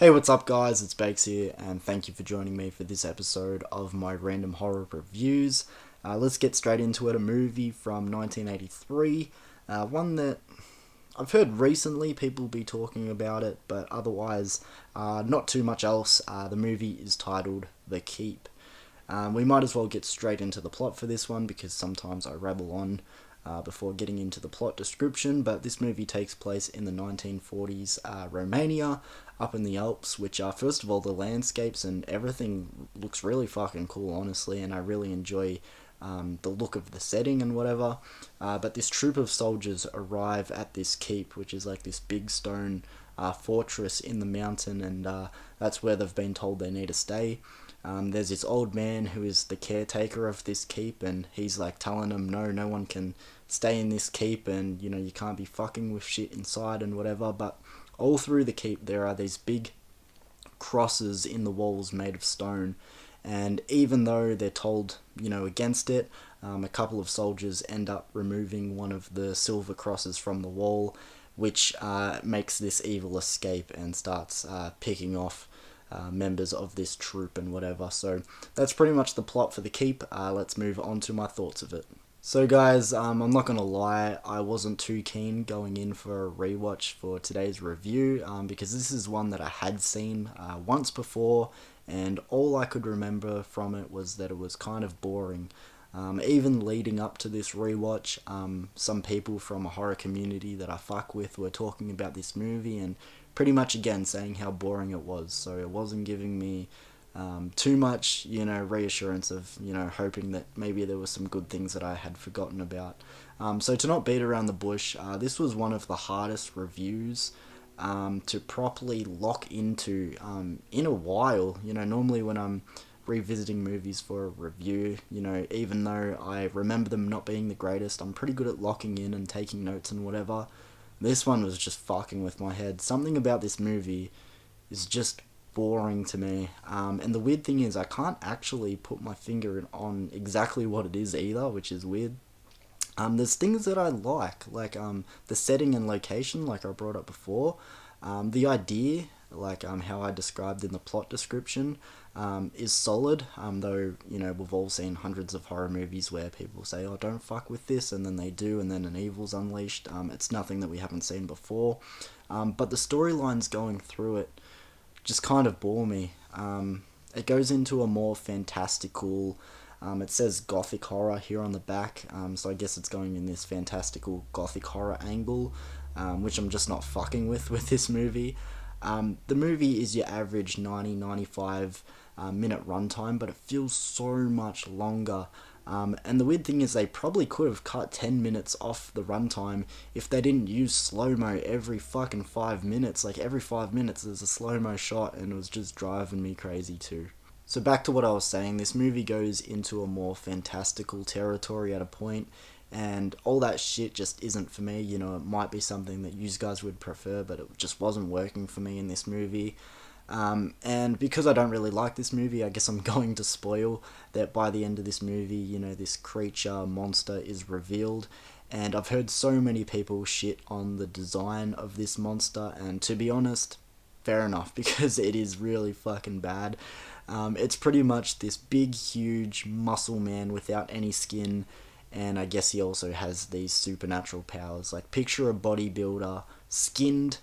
Hey, what's up, guys? It's Bakes here, and thank you for joining me for this episode of my random horror reviews. Let's get straight into it. A movie from 1983, one that I've heard recently people be talking about it, but otherwise, not too much else. The movie is titled The Keep. We might as well get straight into the plot for this one because sometimes I rabble on before getting into the plot description, but this movie takes place in the 1940s Romania, up in the Alps, which are, first of all, the landscapes and everything looks really fucking cool, honestly, and I really enjoy the look of the setting and whatever. But this troop of soldiers arrive at this keep, which is like this big stone fortress in the mountain, and that's where they've been told they need to stay. There's this old man who is the caretaker of this keep, and he's like telling them, no one can stay in this keep, and you can't be fucking with shit inside and whatever. But all through the keep, there are these big crosses in the walls made of stone, and even though they're told, against it, a couple of soldiers end up removing one of the silver crosses from the wall, which makes this evil escape and starts picking off members of this troop and whatever. So that's pretty much the plot for The Keep. Let's move on to my thoughts of it. So guys, I'm not gonna lie, I wasn't too keen going in for a rewatch for today's review, because this is one that I had seen once before, and all I could remember from it was that it was kind of boring. Even leading up to this rewatch, some people from a horror community that I fuck with were talking about this movie and pretty much again saying how boring it was. So it wasn't giving me too much, reassurance of, hoping that maybe there were some good things that I had forgotten about. So to not beat around the bush, this was one of the hardest reviews to properly lock into in a while. Normally when I'm revisiting movies for a review, even though I remember them not being the greatest, I'm pretty good at locking in and taking notes and whatever. This one was just fucking with my head. Something about this movie is just boring to me. And the weird thing is I can't actually put my finger on exactly what it is either, which is weird. There's things that I like the setting and location, like I brought up before. The idea, how I described in the plot description, is solid. Though we've all seen hundreds of horror movies where people say, "Oh, don't fuck with this," and then they do, and then an evil's unleashed. It's nothing that we haven't seen before. But the storylines going through it just kind of bore me. It goes into a more fantastical. It says gothic horror here on the back, so I guess it's going in this fantastical gothic horror angle, which I'm just not fucking with this movie. The movie is your average 90-95 minute runtime, but it feels so much longer. And the weird thing is they probably could have cut 10 minutes off the runtime if they didn't use slow-mo every fucking 5 minutes. Like every 5 minutes there's a slow-mo shot, and it was just driving me crazy too. So back to what I was saying, this movie goes into a more fantastical territory at a point, and all that shit just isn't for me. It might be something that you guys would prefer, but it just wasn't working for me in this movie. And because I don't really like this movie, I guess I'm going to spoil that by the end of this movie, this creature, monster is revealed. And I've heard so many people shit on the design of this monster, and to be honest, fair enough, because it is really fucking bad. It's pretty much this big, huge muscle man without any skin, and I guess he also has these supernatural powers. Like, picture a bodybuilder skinned,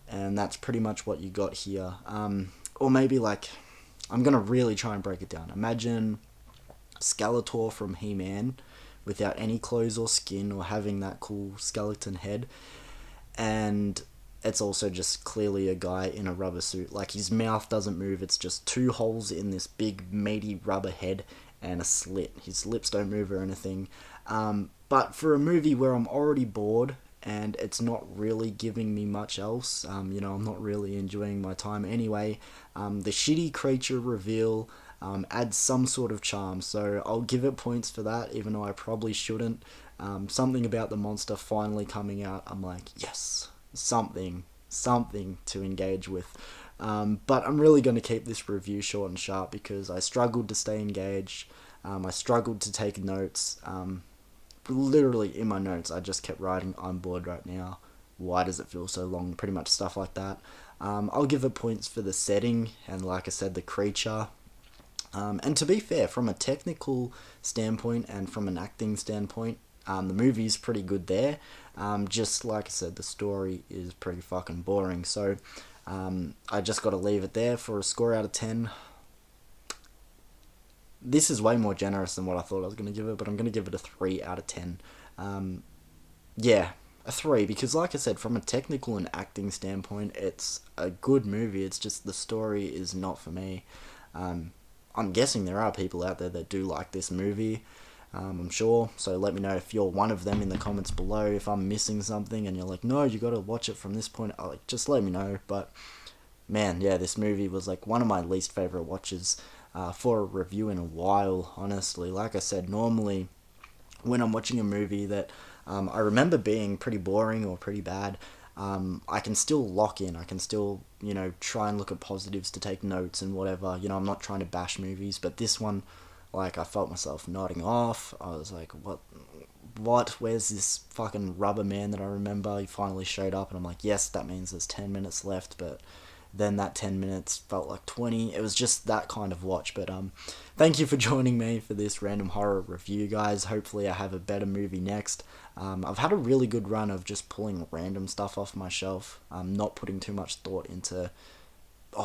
and that's pretty much what you got here. Or maybe, I'm gonna really try and break it down. Imagine Skeletor from He-Man without any clothes or skin or having that cool skeleton head, and it's also just clearly a guy in a rubber suit. Like, his mouth doesn't move, it's just two holes in this big meaty rubber head and a slit. His lips don't move or anything. But for a movie where I'm already bored and it's not really giving me much else, I'm not really enjoying my time anyway, the shitty creature reveal adds some sort of charm, so I'll give it points for that, even though I probably shouldn't. Something about the monster finally coming out, I'm like, yes, something to engage with. But I'm really going to keep this review short and sharp because I struggled to stay engaged. I struggled to take notes. Literally in my notes I just kept writing, "I'm bored right now. Why does it feel so long?" Pretty much stuff like that. I'll give it points for the setting and, like I said, the creature. And to be fair, from a technical standpoint and from an acting standpoint, the movie's pretty good there. Just like I said, the story is pretty fucking boring. So I just got to leave it there for a score out of 10. This is way more generous than what I thought I was going to give it, but I'm going to give it a 3 out of 10. Yeah, a 3, because like I said, from a technical and acting standpoint, it's a good movie. It's just the story is not for me. I'm guessing there are people out there that do like this movie. I'm sure. So let me know if you're one of them in the comments below. If I'm missing something and you're like, no, you got to watch it from this point, just let me know. But man, yeah, this movie was like one of my least favorite watches for a review in a while, honestly. Like I said, normally when I'm watching a movie that I remember being pretty boring or pretty bad, I can still lock in. I can still, try and look at positives to take notes and whatever. I'm not trying to bash movies, but this one, like, I felt myself nodding off. I was like, what? Where's this fucking rubber man that I remember? He finally showed up, and I'm like, yes, that means there's 10 minutes left, but then that 10 minutes felt like 20. It was just that kind of watch. But thank you for joining me for this random horror review, guys. Hopefully I have a better movie next. I've had a really good run of just pulling random stuff off my shelf, not putting too much thought into,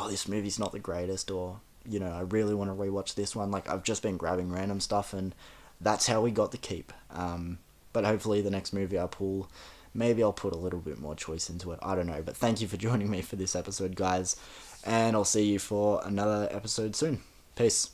this movie's not the greatest, or I really want to rewatch this one. Like, I've just been grabbing random stuff, and that's how we got the keep. But hopefully the next movie I pull, maybe I'll put a little bit more choice into it. I don't know. But thank you for joining me for this episode, guys. And I'll see you for another episode soon. Peace.